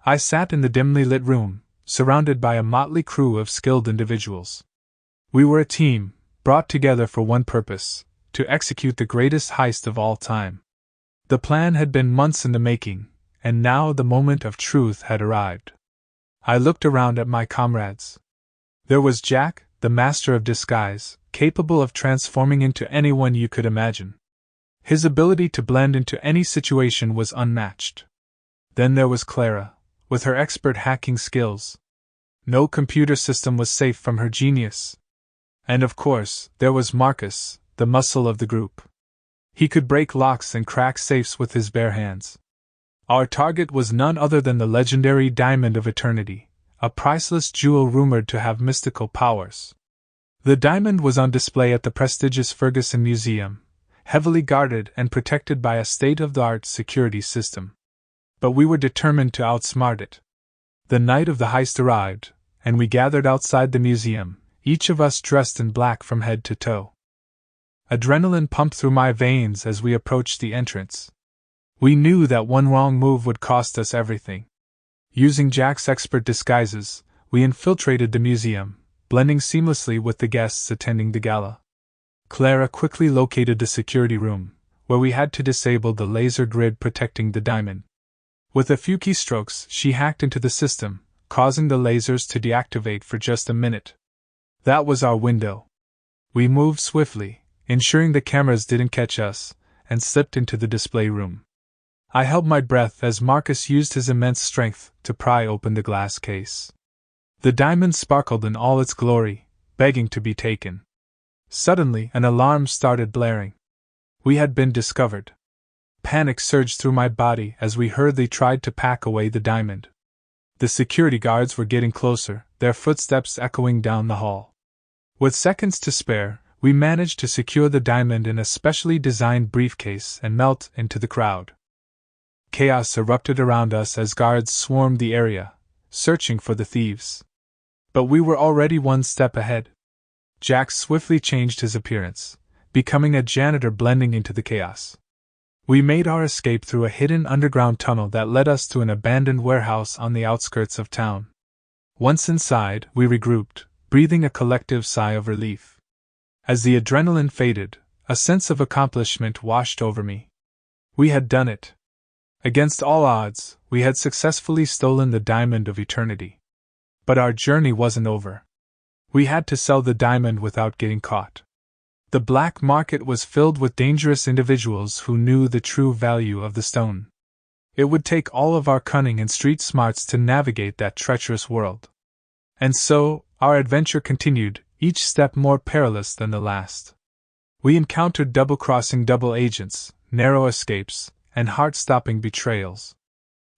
I sat in the dimly lit room, surrounded by a motley crew of skilled individuals. We were a team, brought together for one purpose: to execute the greatest heist of all time. The plan had been months in the making, and now the moment of truth had arrived. I looked around at my comrades. There was Jack, the master of disguise, capable of transforming into anyone you could imagine. His ability to blend into any situation was unmatched. Then there was Clara, with her expert hacking skills. No computer system was safe from her genius. And of course, there was Marcus, the muscle of the group. He could break locks and crack safes with his bare hands. Our target was none other than the legendary Diamond of Eternity, a priceless jewel rumored to have mystical powers. The diamond was on display at the prestigious Ferguson Museum, heavily guarded and protected by a state-of-the-art security system. But we were determined to outsmart it. The night of the heist arrived, and we gathered outside the museum, each of us dressed in black from head to toe. Adrenaline pumped through my veins as we approached the entrance. We knew that one wrong move would cost us everything. Using Jack's expert disguises, we infiltrated the museum, blending seamlessly with the guests attending the gala. Clara quickly located the security room, where we had to disable the laser grid protecting the diamond. With a few keystrokes, she hacked into the system, causing the lasers to deactivate for just a minute. That was our window. We moved swiftly, ensuring the cameras didn't catch us, and slipped into the display room. I held my breath as Marcus used his immense strength to pry open the glass case. The diamond sparkled in all its glory, begging to be taken. Suddenly, an alarm started blaring. We had been discovered. Panic surged through my body as we hurriedly tried to pack away the diamond. The security guards were getting closer, their footsteps echoing down the hall. With seconds to spare, we managed to secure the diamond in a specially designed briefcase and melt into the crowd. Chaos erupted around us as guards swarmed the area, searching for the thieves. But we were already one step ahead. Jack swiftly changed his appearance, becoming a janitor blending into the chaos. We made our escape through a hidden underground tunnel that led us to an abandoned warehouse on the outskirts of town. Once inside, we regrouped, breathing a collective sigh of relief. As the adrenaline faded, a sense of accomplishment washed over me. We had done it. Against all odds, we had successfully stolen the Diamond of Eternity. But our journey wasn't over. We had to sell the diamond without getting caught. The black market was filled with dangerous individuals who knew the true value of the stone. It would take all of our cunning and street smarts to navigate that treacherous world. And so, our adventure continued, each step more perilous than the last. We encountered double-crossing double agents, narrow escapes, and heart-stopping betrayals.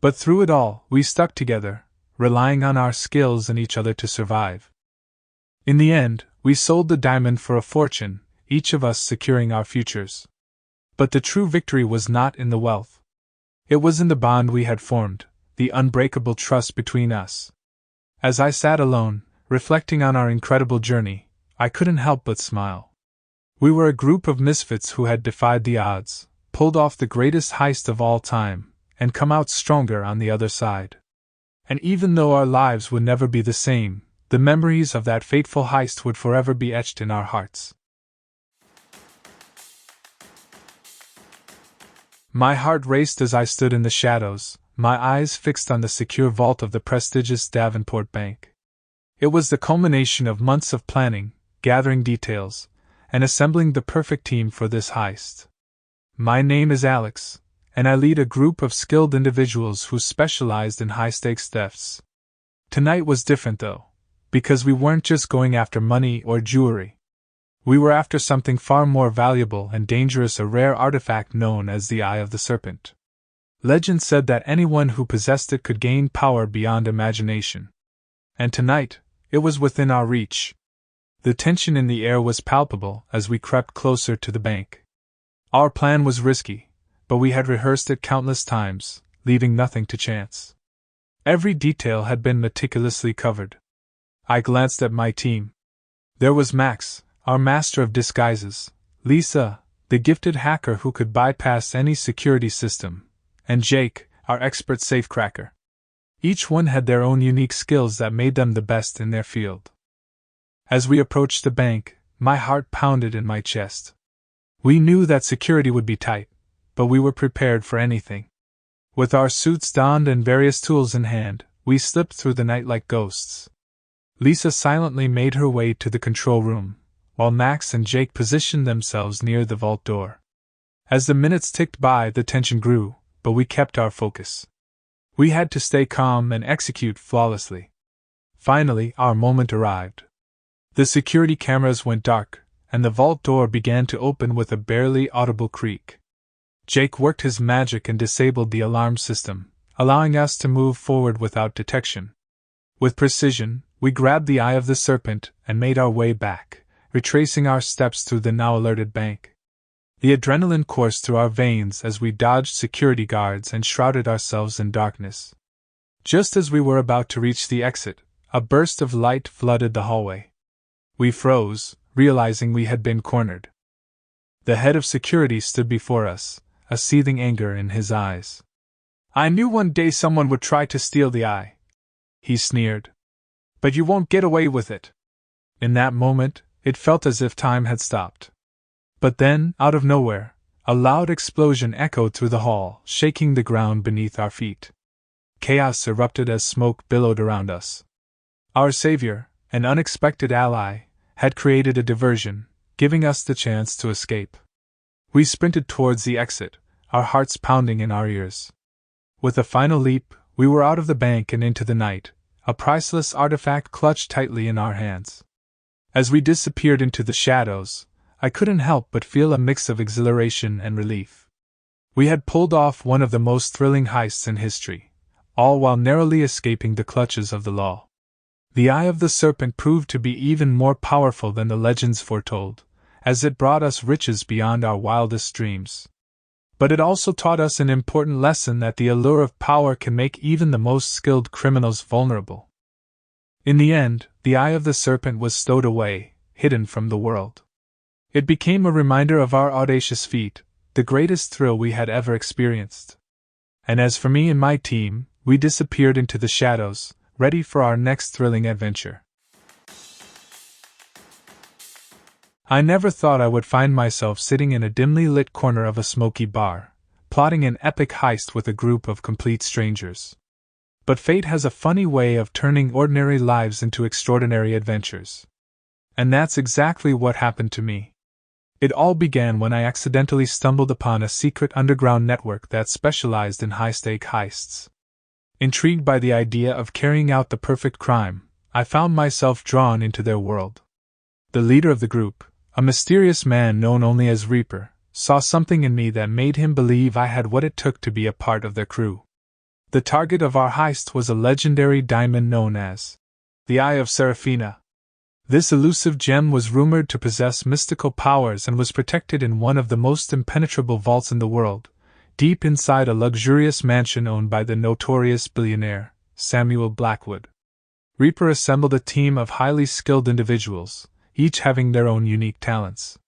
But through it all, we stuck together, relying on our skills and each other to survive. In the end, we sold the diamond for a fortune, each of us securing our futures. But the true victory was not in the wealth. It was in the bond we had formed, the unbreakable trust between us. As I sat alone, reflecting on our incredible journey, I couldn't help but smile. We were a group of misfits who had defied the odds, pulled off the greatest heist of all time, and come out stronger on the other side. And even though our lives would never be the same, the memories of that fateful heist would forever be etched in our hearts. My heart raced as I stood in the shadows, my eyes fixed on the secure vault of the prestigious Davenport Bank. It was the culmination of months of planning, gathering details, and assembling the perfect team for this heist. My name is Alex, and I lead a group of skilled individuals who specialized in high-stakes thefts. Tonight was different though, because we weren't just going after money or jewelry. We were after something far more valuable and dangerous, a rare artifact known as the Eye of the Serpent. Legend said that anyone who possessed it could gain power beyond imagination. And tonight, it was within our reach. The tension in the air was palpable as we crept closer to the bank. Our plan was risky, but we had rehearsed it countless times, leaving nothing to chance. Every detail had been meticulously covered. I glanced at my team. There was Max, our master of disguises, Lisa, the gifted hacker who could bypass any security system, and Jake, our expert safecracker. Each one had their own unique skills that made them the best in their field. As we approached the bank, my heart pounded in my chest. We knew that security would be tight, but we were prepared for anything. With our suits donned and various tools in hand, we slipped through the night like ghosts. Lisa silently made her way to the control room, while Max and Jake positioned themselves near the vault door. As the minutes ticked by, the tension grew, but we kept our focus. We had to stay calm and execute flawlessly. Finally, our moment arrived. The security cameras went dark, and the vault door began to open with a barely audible creak. Jake worked his magic and disabled the alarm system, allowing us to move forward without detection. With precision, we grabbed the eye of the serpent and made our way back, retracing our steps through the now alerted bank. The adrenaline coursed through our veins as we dodged security guards and shrouded ourselves in darkness. Just as we were about to reach the exit, a burst of light flooded the hallway. We froze, realizing we had been cornered. The head of security stood before us, a seething anger in his eyes. "I knew one day someone would try to steal the eye," he sneered. "But you won't get away with it." In that moment, it felt as if time had stopped. But then, out of nowhere, a loud explosion echoed through the hall, shaking the ground beneath our feet. Chaos erupted as smoke billowed around us. Our savior, an unexpected ally, had created a diversion, giving us the chance to escape. We sprinted towards the exit, our hearts pounding in our ears. With a final leap, we were out of the bank and into the night, a priceless artifact clutched tightly in our hands. As we disappeared into the shadows, I couldn't help but feel a mix of exhilaration and relief. We had pulled off one of the most thrilling heists in history, all while narrowly escaping the clutches of the law. The Eye of the Serpent proved to be even more powerful than the legends foretold, as it brought us riches beyond our wildest dreams. But it also taught us an important lesson that the allure of power can make even the most skilled criminals vulnerable. In the end, the Eye of the Serpent was stowed away, hidden from the world. It became a reminder of our audacious feat, the greatest thrill we had ever experienced. And as for me and my team, we disappeared into the shadows, ready for our next thrilling adventure. I never thought I would find myself sitting in a dimly lit corner of a smoky bar, plotting an epic heist with a group of complete strangers. But fate has a funny way of turning ordinary lives into extraordinary adventures. And that's exactly what happened to me. It all began when I accidentally stumbled upon a secret underground network that specialized in high-stake heists. Intrigued by the idea of carrying out the perfect crime, I found myself drawn into their world. The leader of the group, a mysterious man known only as Reaper, saw something in me that made him believe I had what it took to be a part of their crew. The target of our heist was a legendary diamond known as the Eye of Seraphina. This elusive gem was rumored to possess mystical powers and was protected in one of the most impenetrable vaults in the world, deep inside a luxurious mansion owned by the notorious billionaire, Samuel Blackwood. Reaper assembled a team of highly skilled individuals, each having their own unique talents.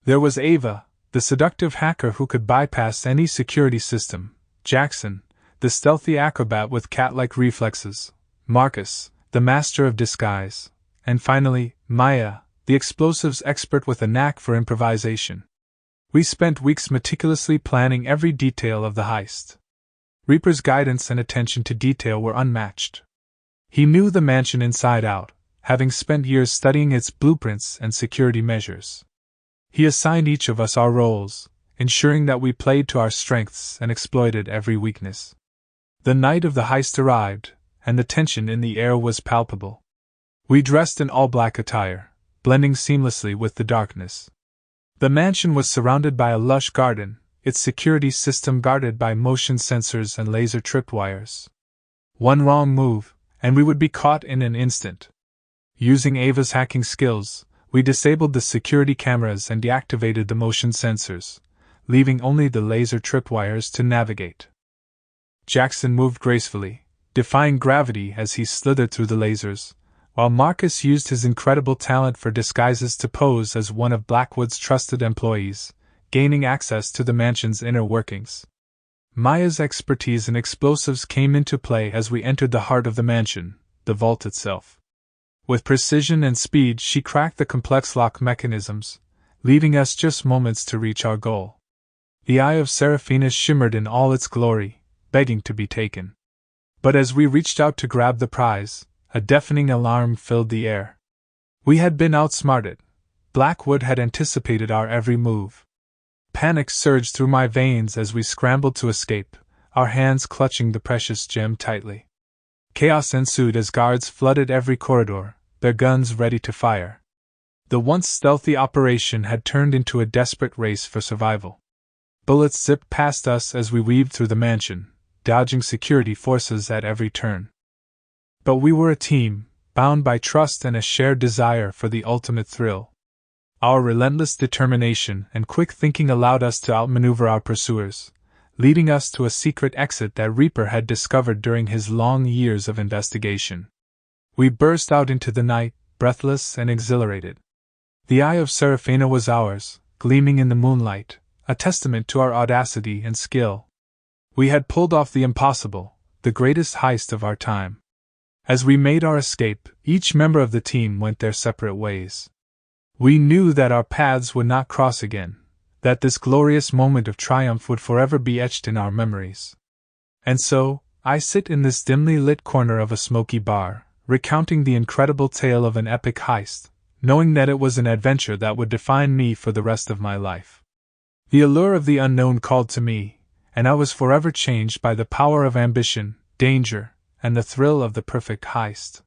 There was Ava, the seductive hacker who could bypass any security system, Jackson, the stealthy acrobat with cat-like reflexes, Marcus, the master of disguise, and finally, Maya, the explosives expert with a knack for improvisation. We spent weeks meticulously planning every detail of the heist. Reaper's guidance and attention to detail were unmatched. He knew the mansion inside out, having spent years studying its blueprints and security measures. He assigned each of us our roles, ensuring that we played to our strengths and exploited every weakness. The night of the heist arrived, and the tension in the air was palpable. We dressed in all-black attire, blending seamlessly with the darkness. The mansion was surrounded by a lush garden, its security system guarded by motion sensors and laser tripwires. One wrong move, and we would be caught in an instant. Using Ava's hacking skills, we disabled the security cameras and deactivated the motion sensors, leaving only the laser tripwires to navigate. Jackson moved gracefully, defying gravity as he slithered through the lasers, while Marcus used his incredible talent for disguises to pose as one of Blackwood's trusted employees, gaining access to the mansion's inner workings. Maya's expertise in explosives came into play as we entered the heart of the mansion, the vault itself. With precision and speed, she cracked the complex lock mechanisms, leaving us just moments to reach our goal. The eye of Seraphina shimmered in all its glory, begging to be taken. But as we reached out to grab the prize, a deafening alarm filled the air. We had been outsmarted. Blackwood had anticipated our every move. Panic surged through my veins as we scrambled to escape, our hands clutching the precious gem tightly. Chaos ensued as guards flooded every corridor, their guns ready to fire. The once stealthy operation had turned into a desperate race for survival. Bullets zipped past us as we weaved through the mansion, dodging security forces at every turn. But we were a team, bound by trust and a shared desire for the ultimate thrill. Our relentless determination and quick thinking allowed us to outmaneuver our pursuers, leading us to a secret exit that Reaper had discovered during his long years of investigation. We burst out into the night, breathless and exhilarated. The eye of Seraphina was ours, gleaming in the moonlight, a testament to our audacity and skill. We had pulled off the impossible, the greatest heist of our time. As we made our escape, each member of the team went their separate ways. We knew that our paths would not cross again, that this glorious moment of triumph would forever be etched in our memories. And so, I sit in this dimly lit corner of a smoky bar, recounting the incredible tale of an epic heist, knowing that it was an adventure that would define me for the rest of my life. The allure of the unknown called to me, and I was forever changed by the power of ambition, danger, and the thrill of the perfect heist.